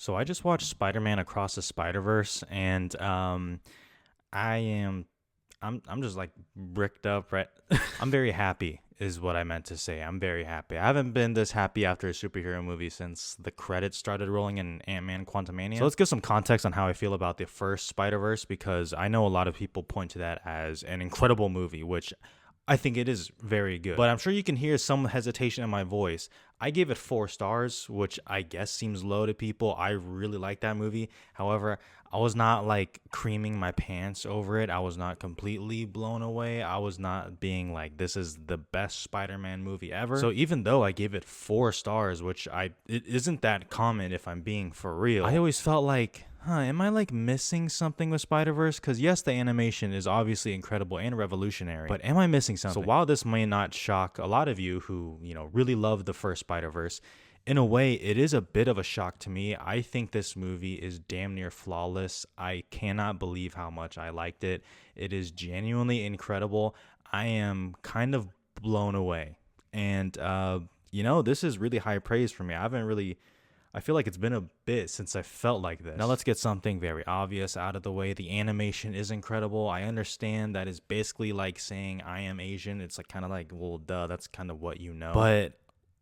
So I just watched Spider-Man Across the Spider-Verse, and I am I'm just like bricked up, right? I'm very happy is what I meant to say. I'm very happy. I haven't been this happy after a superhero movie since the credits started rolling in Ant-Man Quantumania. So let's give some context on how I feel about the first Spider-Verse, because I know a lot of people point to that as an incredible movie, which I think it is very good. But I'm sure you can hear some hesitation in my voice. I gave it 4 stars, which I guess seems low to people. I really like that movie. However, I was not like creaming my pants over it. I was not completely blown away. I was not being like, this is the best Spider-Man movie ever. So even though I gave it 4 stars, which it isn't that common if I'm being for real, I always felt like, am I like missing something with Spider-Verse? Because yes, the animation is obviously incredible and revolutionary, but am I missing something? So while this may not shock a lot of you who, really love the first Spider-Verse, in a way, it is a bit of a shock to me. I think this movie is damn near flawless. I cannot believe how much I liked it. It is genuinely incredible. I am kind of blown away. And, this is really high praise for me. I feel like it's been a bit since I felt like this. Now let's get something very obvious out of the way. The animation is incredible. I understand that is basically like saying I am Asian. It's like kind of like, well, duh, that's kind of what you know. But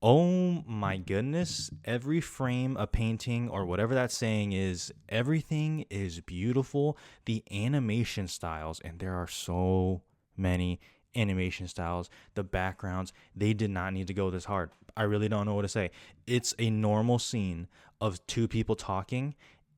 oh my goodness, every frame a painting or whatever that saying is, everything is beautiful. The animation styles, and there are so many animation styles, the backgrounds, they did not need to go this hard. I really don't know what to say. It's a normal scene of 2 people talking,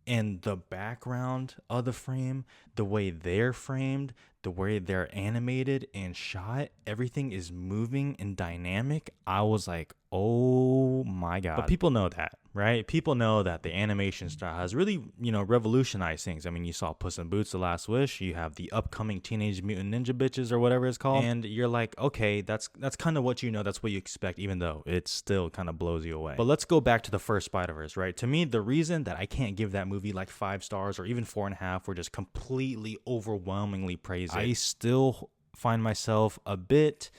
and the background of the frame, the way they're framed, the way they're animated and shot, everything is moving and dynamic. I was like, oh my God. But people know that, right? People know that the animation style has really, revolutionized things. I mean, you saw Puss in Boots: The Last Wish. You have the upcoming Teenage Mutant Ninja Bitches or whatever it's called. And you're like, okay, that's kind of what you know. That's what you expect, even though it still kind of blows you away. But let's go back to the first Spider-Verse, right? To me, the reason that I can't give that movie like 5 stars or even 4.5 or just completely overwhelmingly praise it, I still find myself a bit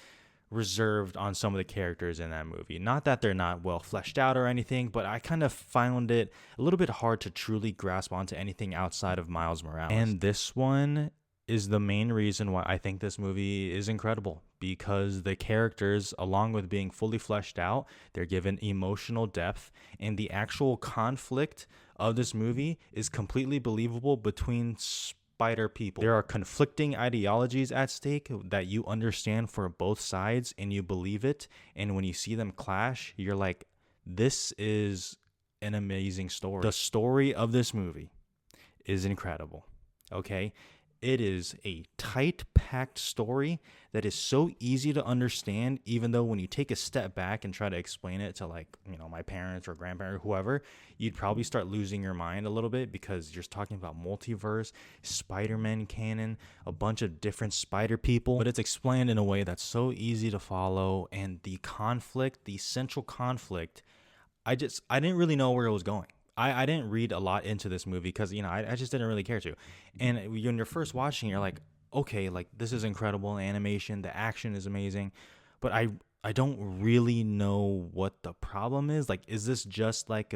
reserved on some of the characters in that movie. Not that they're not well fleshed out or anything, but I kind of found it a little bit hard to truly grasp onto anything outside of Miles Morales. And this one is the main reason why I think this movie is incredible, because the characters, along with being fully fleshed out, they're given emotional depth, and the actual conflict of this movie is completely believable between spider people. There are conflicting ideologies at stake that you understand for both sides, and you believe it, and when you see them clash, you're like, this is an amazing story. The story of this movie is incredible, okay? It is a tight, packed story that is so easy to understand, even though when you take a step back and try to explain it to, like, my parents or grandparents or whoever, you'd probably start losing your mind a little bit, because you're talking about multiverse, Spider-Man canon, a bunch of different spider people, but it's explained in a way that's so easy to follow, and the conflict, the central conflict, I didn't really know where it was going. I didn't read a lot into this movie because, I just didn't really care to. And when you're first watching, you're like, okay, like, this is incredible animation. The action is amazing. But I don't really know what the problem is. Like, is this just like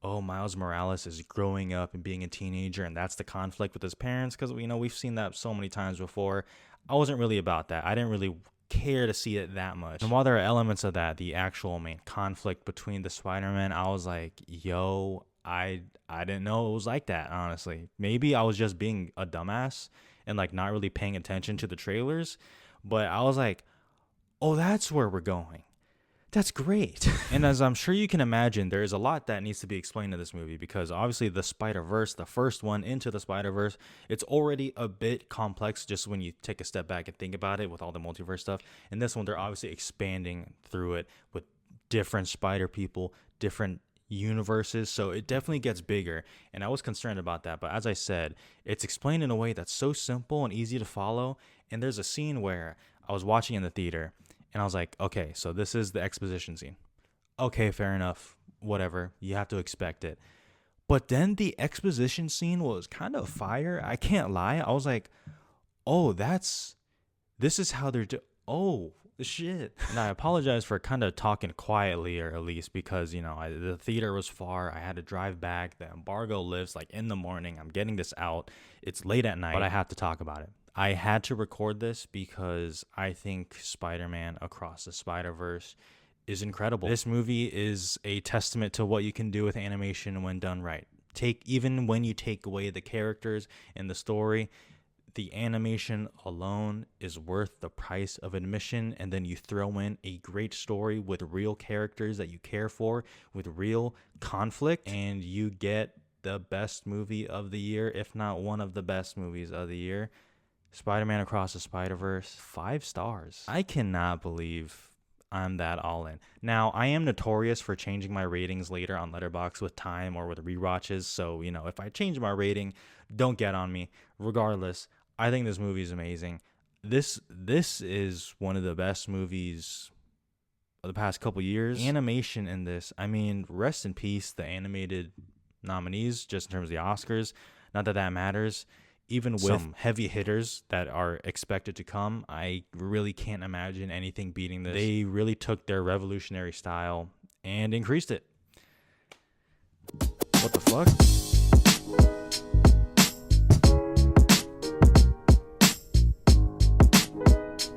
Miles Morales is growing up and being a teenager, and that's the conflict with his parents? Because, we've seen that so many times before. I wasn't really about that. I didn't really care to see it that much. And while there are elements of that, the actual main conflict between the Spider-Man, I was like, yo, I didn't know it was like that, honestly. Maybe I was just being a dumbass and like not really paying attention to the trailers, but I was like, oh, that's where we're going. That's great. And as I'm sure you can imagine, there's a lot that needs to be explained in this movie, because obviously the Spider-Verse, the first one, Into the Spider-Verse, it's already a bit complex just when you take a step back and think about it with all the multiverse stuff. And this one, they're obviously expanding through it with different spider people, different universes, so it definitely gets bigger, and I was concerned about that. But as I said, it's explained in a way that's so simple and easy to follow. And there's a scene where I was watching in the theater, and I was like, okay, so this is the exposition scene. Okay, fair enough. Whatever. You have to expect it. But then the exposition scene was kind of fire. I can't lie. I was like, oh, this is how they're oh, The shit. And I apologize for kind of talking quietly, or at least because, the theater was far. I had to drive back. The embargo lifts like in the morning. I'm getting this out. It's late at night, but I have to talk about it. I had to record this because I think Spider-Man Across the Spider-Verse is incredible. This movie is a testament to what you can do with animation when done right. Even when you take away the characters and the story, the animation alone is worth the price of admission, and then you throw in a great story with real characters that you care for, with real conflict, and you get the best movie of the year, if not one of the best movies of the year. Spider-Man Across the Spider-Verse, 5 stars. I cannot believe I'm that all in. Now, I am notorious for changing my ratings later on Letterboxd with time or with rewatches, so, if I change my rating, don't get on me. Regardless, I think this movie is amazing. This is one of the best movies of the past couple years. Animation in this, rest in peace, the animated nominees, just in terms of the Oscars. Not that that matters. Even with some heavy hitters that are expected to come, I really can't imagine anything beating this. They really took their revolutionary style and increased it. What the fuck?